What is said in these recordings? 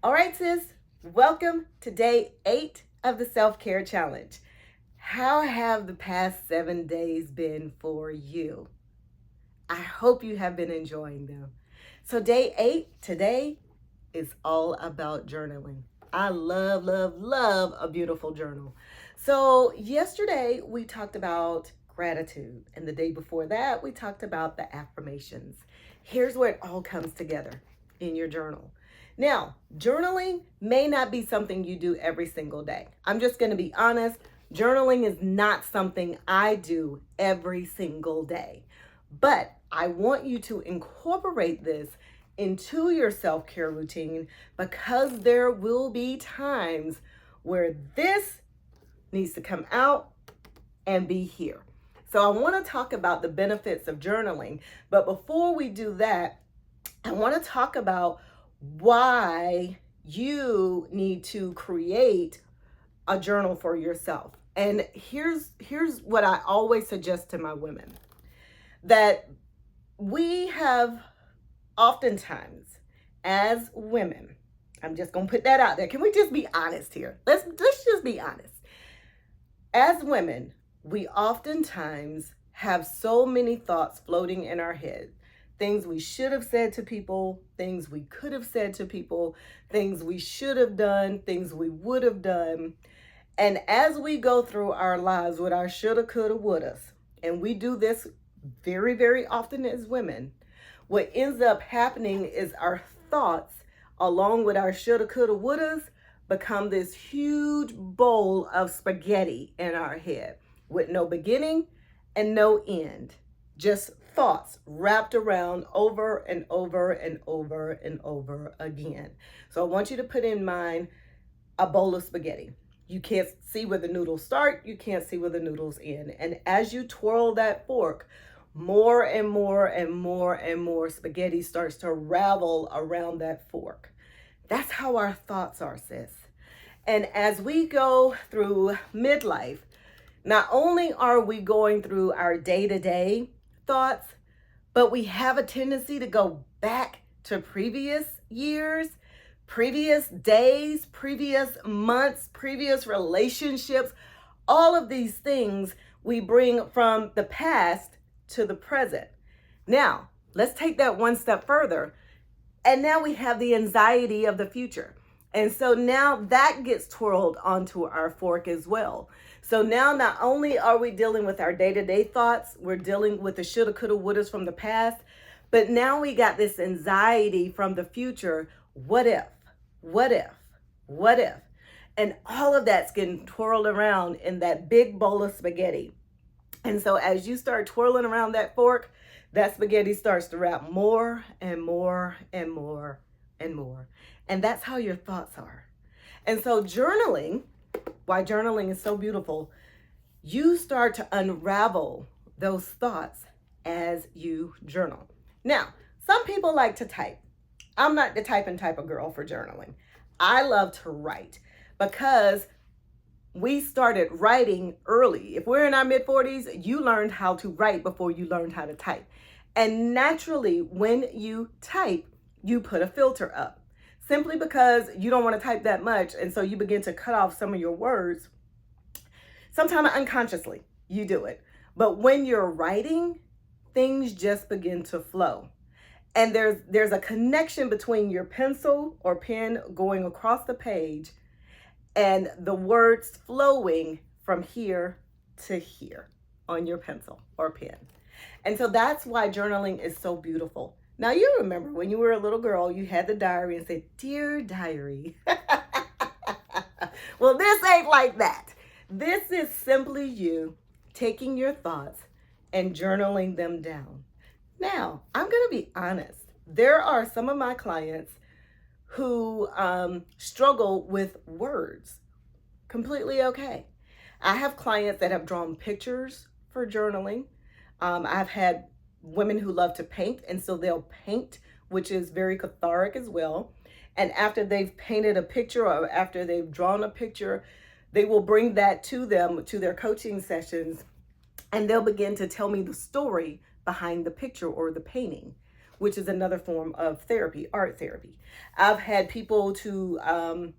All right, sis, welcome to day 8 of the self-care challenge. How have the past 7 days been for you? I hope you have been enjoying them. So, day 8 today is all about journaling. I love, love, love a beautiful journal. So, yesterday we talked about gratitude, and the day before that we talked about the affirmations. Here's where it all comes together in your journal. Now, journaling may not be something you do every single day. I'm just going to be honest, journaling is not something I do every single day. But I want you to incorporate this into your self care routine because there will be times where this needs to come out and be here. So, I want to talk about the benefits of journaling. But before we do that, I want to talk about why you need to create a journal for yourself. And here's what I always suggest to my women, that we have oftentimes as women, I'm just going to put that out there. Can we just be honest here? Let's just be honest. As women, we oftentimes have so many thoughts floating in our head. Things we should have said to people, things we could have said to people, things we should have done, things we would have done. And as we go through our lives with our shoulda, coulda, wouldas, and we do this very, very often as women, what ends up happening is our thoughts, along with our shoulda, coulda, wouldas, become this huge bowl of spaghetti in our head with no beginning and no end. Just thoughts wrapped around over and over and over and over again. So I want you to put in mind a bowl of spaghetti. You can't see where the noodles start, you can't see where the noodles end. And as you twirl that fork, more and more and more and more spaghetti starts to ravel around that fork. That's how our thoughts are, sis. And as we go through midlife, not only are we going through our day-to-day thoughts, but we have a tendency to go back to previous years, previous days, previous months, previous relationships. All of these things we bring from the past to the present. Now, let's take that one step further. And now we have the anxiety of the future. And so now that gets twirled onto our fork as well. So now not only are we dealing with our day-to-day thoughts, we're dealing with the shoulda, coulda, wouldas from the past, but now we got this anxiety from the future. What if? What if? What if? And all of that's getting twirled around in that big bowl of spaghetti. And so as you start twirling around that fork, that spaghetti starts to wrap more and more and more and more. And that's how your thoughts are. And so journaling, why journaling is so beautiful, you start to unravel those thoughts as you journal. Now, some people like to type. I'm not the type of girl for journaling. I love to write because we started writing early. If we're in our mid 40s, you learned how to write before you learned how to type. And naturally, when you type, you put a filter up simply because you don't want to type that much. And so you begin to cut off some of your words. Sometimes unconsciously, you do it. But when you're writing, things just begin to flow. And there's a connection between your pencil or pen going across the page and the words flowing from here to here on your pencil or pen. And so that's why journaling is so beautiful. Now, you remember when you were a little girl, you had the diary and said, "Dear diary." Well, this ain't like that. This is simply you taking your thoughts and journaling them down. Now, I'm going to be honest. There are some of my clients who struggle with words. Completely okay. I have clients that have drawn pictures for journaling. I've had women who love to paint, and so they'll paint, which is very cathartic as well. And after they've painted a picture or after they've drawn a picture, they will bring that to them to their coaching sessions, and they'll begin to tell me the story behind the picture or the painting. which is another form of therapy, art therapy. I've had people to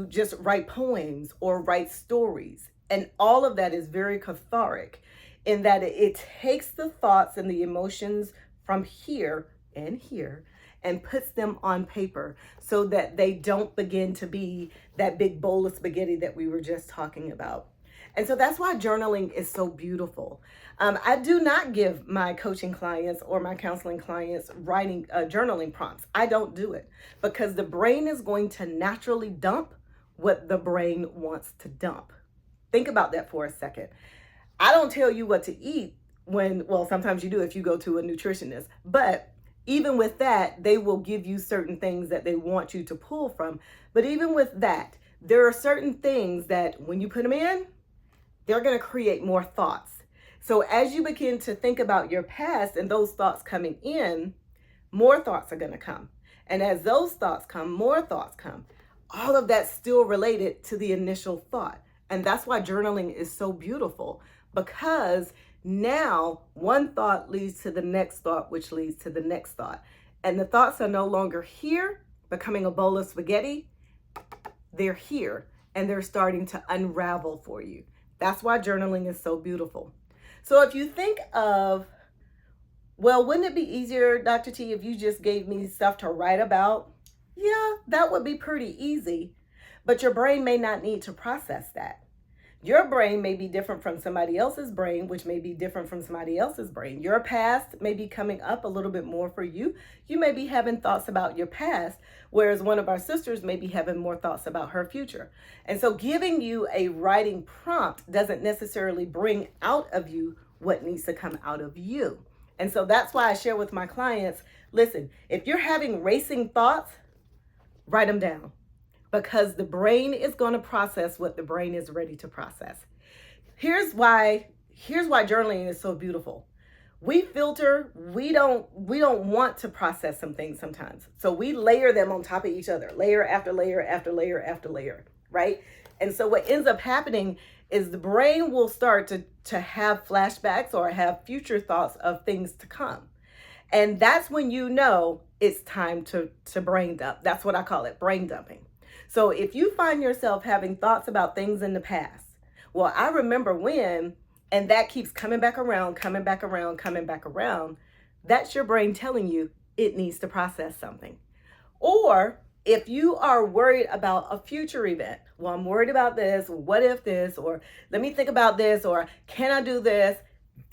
just write poems or write stories, and all of that is very cathartic in that it takes the thoughts and the emotions from here and here and puts them on paper so that they don't begin to be that big bowl of spaghetti that we were just talking about. And so that's why journaling is so beautiful. I do not give my coaching clients or my counseling clients writing journaling prompts. I don't do it because the brain is going to naturally dump what the brain wants to dump. Think about that for a second. I don't tell you what to eat well, sometimes you do if you go to a nutritionist, but even with that, they will give you certain things that they want you to pull from. But even with that, there are certain things that when you put them in, they're going to create more thoughts. So as you begin to think about your past and those thoughts coming in, more thoughts are going to come. And as those thoughts come, more thoughts come. All of that's still related to the initial thought. And that's why journaling is so beautiful, because now one thought leads to the next thought, which leads to the next thought. And the thoughts are no longer here, becoming a bowl of spaghetti. They're here and they're starting to unravel for you. That's why journaling is so beautiful. So if you think of, well, wouldn't it be easier, Dr. T, if you just gave me stuff to write about? Yeah, that would be pretty easy, but your brain may not need to process that. Your brain may be different from somebody else's brain, which may be different from somebody else's brain. Your past may be coming up a little bit more for you. You may be having thoughts about your past, whereas one of our sisters may be having more thoughts about her future. And so giving you a writing prompt doesn't necessarily bring out of you what needs to come out of you. And so that's why I share with my clients, listen, if you're having racing thoughts, write them down. Because the brain is going to process what the brain is ready to process. Here's why journaling is so beautiful. We filter, we don't want to process some things sometimes. So we layer them on top of each other, layer after layer after layer after layer, right? And so what ends up happening is the brain will start to have flashbacks or have future thoughts of things to come. And that's when you know it's time to brain dump. That's what I call it, brain dumping. So if you find yourself having thoughts about things in the past, well, I remember when, and that keeps coming back around, coming back around, coming back around, that's your brain telling you it needs to process something. Or if you are worried about a future event, well, I'm worried about this, what if this, or let me think about this, or can I do this?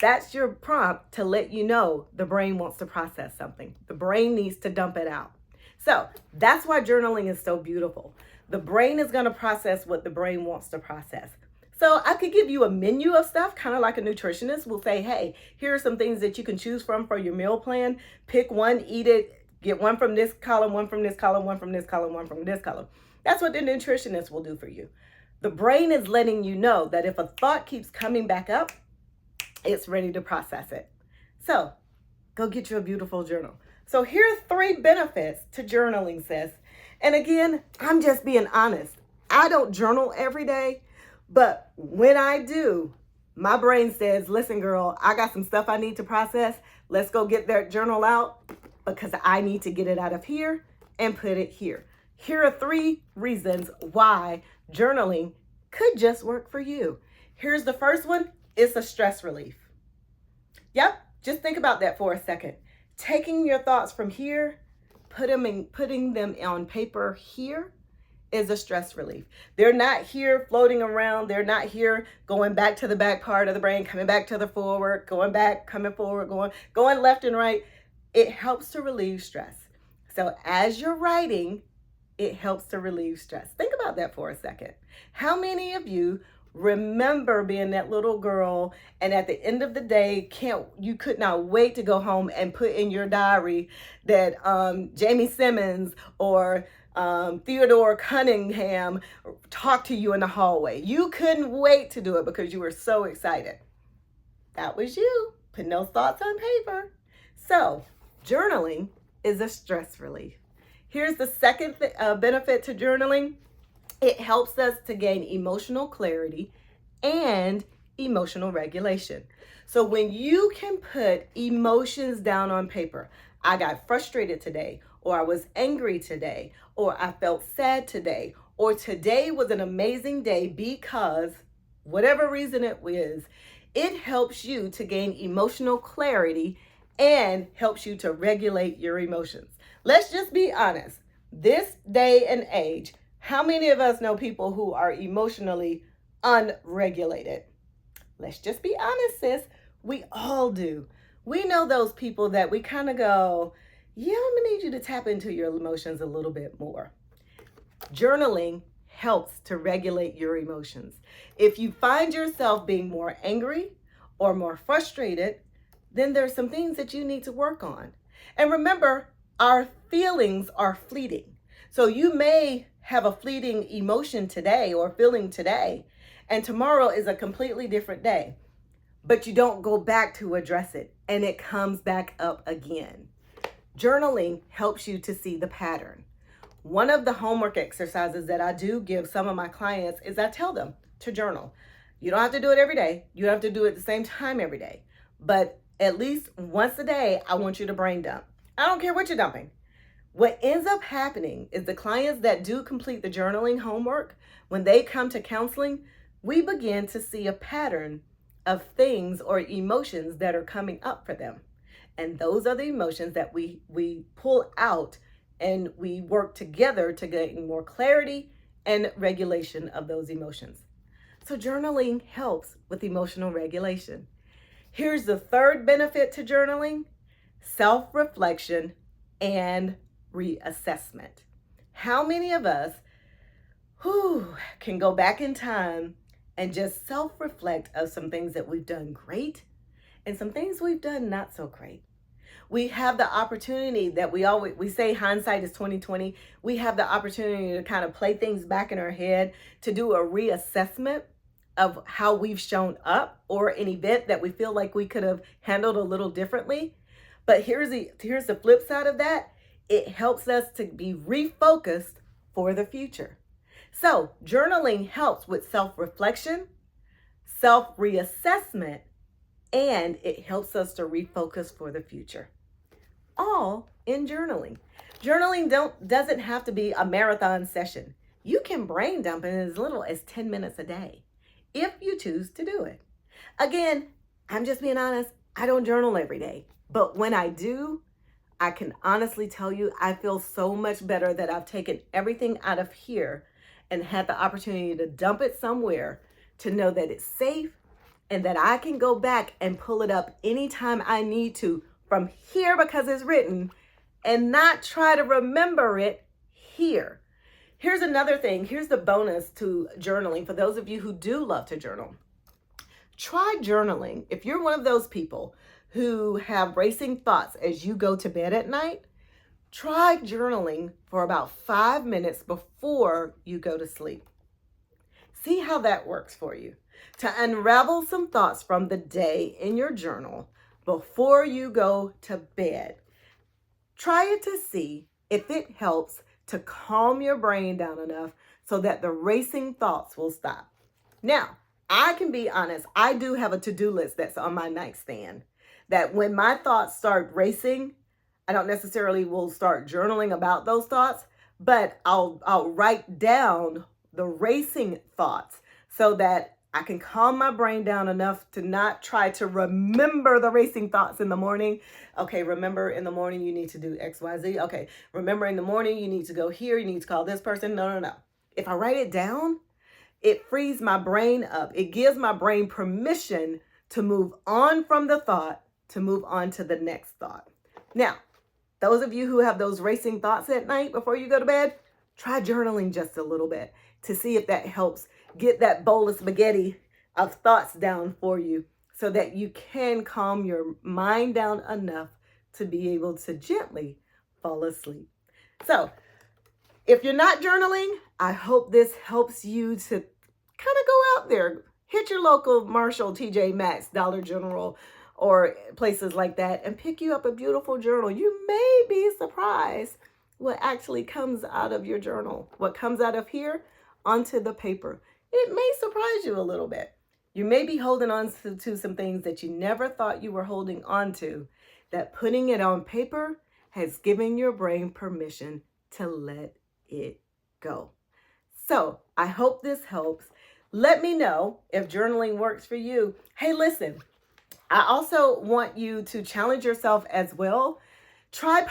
That's your prompt to let you know the brain wants to process something. The brain needs to dump it out. So that's why journaling is so beautiful. The brain is going to process what the brain wants to process. So I could give you a menu of stuff, kind of like a nutritionist will say, hey, here are some things that you can choose from for your meal plan. Pick one, eat it, get one from this column, one from this column, one from this column, one from this column. That's what the nutritionist will do for you. The brain is letting you know that if a thought keeps coming back up, it's ready to process it. So go get you a beautiful journal. So here are 3 benefits to journaling, sis. And again, I'm just being honest. I don't journal every day, but when I do, my brain says, listen, girl, I got some stuff I need to process. Let's go get that journal out because I need to get it out of here and put it here. Here are 3 reasons why journaling could just work for you. Here's the first one. It's a stress relief. Yep, just think about that for a second. Taking your thoughts from here, putting them on paper here is a stress relief. They're not here floating around. They're not here going back to the back part of the brain, coming back to the forward, going back, coming forward, going left and right. It helps to relieve stress. So as you're writing, it helps to relieve stress. Think about that for a second. How many of you remember being that little girl and at the end of the day you could not wait to go home and put in your diary that Jamie Simmons or Theodore Cunningham talked to you in the hallway? You couldn't wait to do it because you were so excited. That was you putting those thoughts on paper. So journaling is a stress relief. Here's the second benefit to journaling. It helps us to gain emotional clarity and emotional regulation. So when you can put emotions down on paper, I got frustrated today, or I was angry today, or I felt sad today, or today was an amazing day because whatever reason it is, it helps you to gain emotional clarity and helps you to regulate your emotions. Let's just be honest. This day and age, how many of us know people who are emotionally unregulated? Let's just be honest, sis. We all do. We know those people that we kind of go, yeah, I'm gonna need you to tap into your emotions a little bit more. Journaling helps to regulate your emotions. If you find yourself being more angry or more frustrated, then there's some things that you need to work on. And remember, our feelings are fleeting. So you may have a fleeting emotion today or feeling today, and tomorrow is a completely different day. But you don't go back to address it, and it comes back up again. Journaling helps you to see the pattern. One of the homework exercises that I do give some of my clients is I tell them to journal. You don't have to do it every day. You don't have to do it at the same time every day. But at least once a day, I want you to brain dump. I don't care what you're dumping. What ends up happening is the clients that do complete the journaling homework, when they come to counseling, we begin to see a pattern of things or emotions that are coming up for them. And those are the emotions that we pull out and we work together to gain more clarity and regulation of those emotions. So journaling helps with emotional regulation. Here's the third benefit to journaling: self-reflection and reassessment. How many of us can go back in time and just self-reflect of some things that we've done great and some things we've done not so great? We have the opportunity that we say hindsight is 2020. We have the opportunity to kind of play things back in our head, to do a reassessment of how we've shown up or an event that we feel like we could have handled a little differently. But here's the flip side of that. It helps us to be refocused for the future. So journaling helps with self-reflection, self-reassessment, and it helps us to refocus for the future. All in journaling. Journaling doesn't have to be a marathon session. You can brain dump in as little as 10 minutes a day if you choose to do it. Again, I'm just being honest, I don't journal every day, but when I do, I can honestly tell you I feel so much better that I've taken everything out of here and had the opportunity to dump it somewhere, to know that it's safe and that I can go back and pull it up anytime I need to from here because it's written, and not try to remember it here. Here's another thing. Here's the bonus to journaling for those of you who do love to journal. Try journaling. If you're one of those people who have racing thoughts as you go to bed at night, try journaling for about 5 minutes before you go to sleep. See how that works for you. To unravel some thoughts from the day in your journal before you go to bed. Try it to see if it helps to calm your brain down enough so that the racing thoughts will stop. Now, I can be honest, I do have a to-do list that's on my nightstand that when my thoughts start racing, I don't necessarily will start journaling about those thoughts, but I'll write down the racing thoughts so that I can calm my brain down enough to not try to remember the racing thoughts in the morning. Okay, remember in the morning you need to do X, Y, Z. Okay, remember in the morning you need to go here, you need to call this person. No. If I write it down, it frees my brain up. It gives my brain permission to move on from the thought, to move on to the next thought. Now, those of you who have those racing thoughts at night before you go to bed, try journaling just a little bit to see if that helps get that bowl of spaghetti of thoughts down for you so that you can calm your mind down enough to be able to gently fall asleep. So if you're not journaling, I hope this helps you to kind of go out there, hit your local Marshall, TJ Maxx, Dollar General, or places like that, and pick you up a beautiful journal. You may be surprised what actually comes out of your journal, what comes out of here onto the paper. It may surprise you a little bit. You may be holding on to some things that you never thought you were holding on to, that putting it on paper has given your brain permission to let it go. So I hope this helps. Let me know if journaling works for you. Hey, listen, I also want you to challenge yourself as well. Try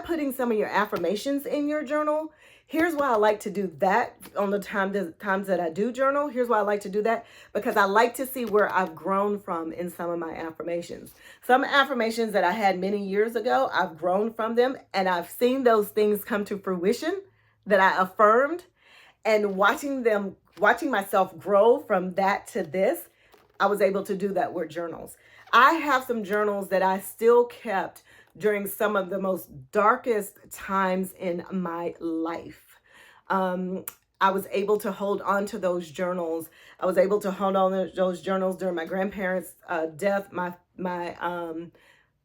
putting some of your affirmations in your journal. Here's why I like to do that on the times that I do journal. Here's why I like to do that, because I like to see where I've grown from in some of my affirmations. Some affirmations that I had many years ago, I've grown from them and I've seen those things come to fruition that I affirmed, and watching myself grow from that to this, I was able to do that with journals. I have some journals that I still kept during some of the most darkest times in my life. I was able to hold on to those journals. I was able to hold on to those journals during my grandparents' death, my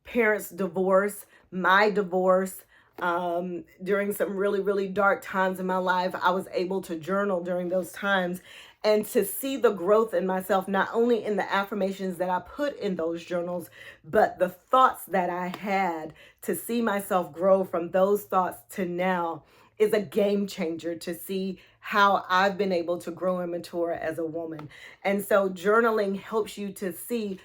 parents' divorce, my divorce. During some really, really dark times in my life, I was able to journal during those times and to see the growth in myself, not only in the affirmations that I put in those journals, but the thoughts that I had. To see myself grow from those thoughts to now is a game changer, to see how I've been able to grow and mature as a woman. And so journaling helps you to see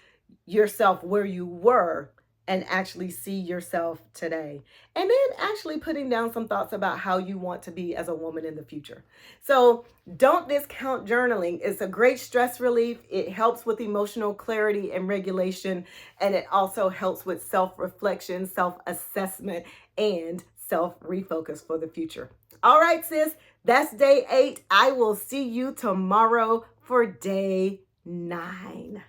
yourself where you were and actually see yourself today. And then actually putting down some thoughts about how you want to be as a woman in the future. So don't discount journaling. It's a great stress relief. It helps with emotional clarity and regulation. And it also helps with self-reflection, self-assessment, and self-refocus for the future. All right, sis, that's day 8. I will see you tomorrow for day 9.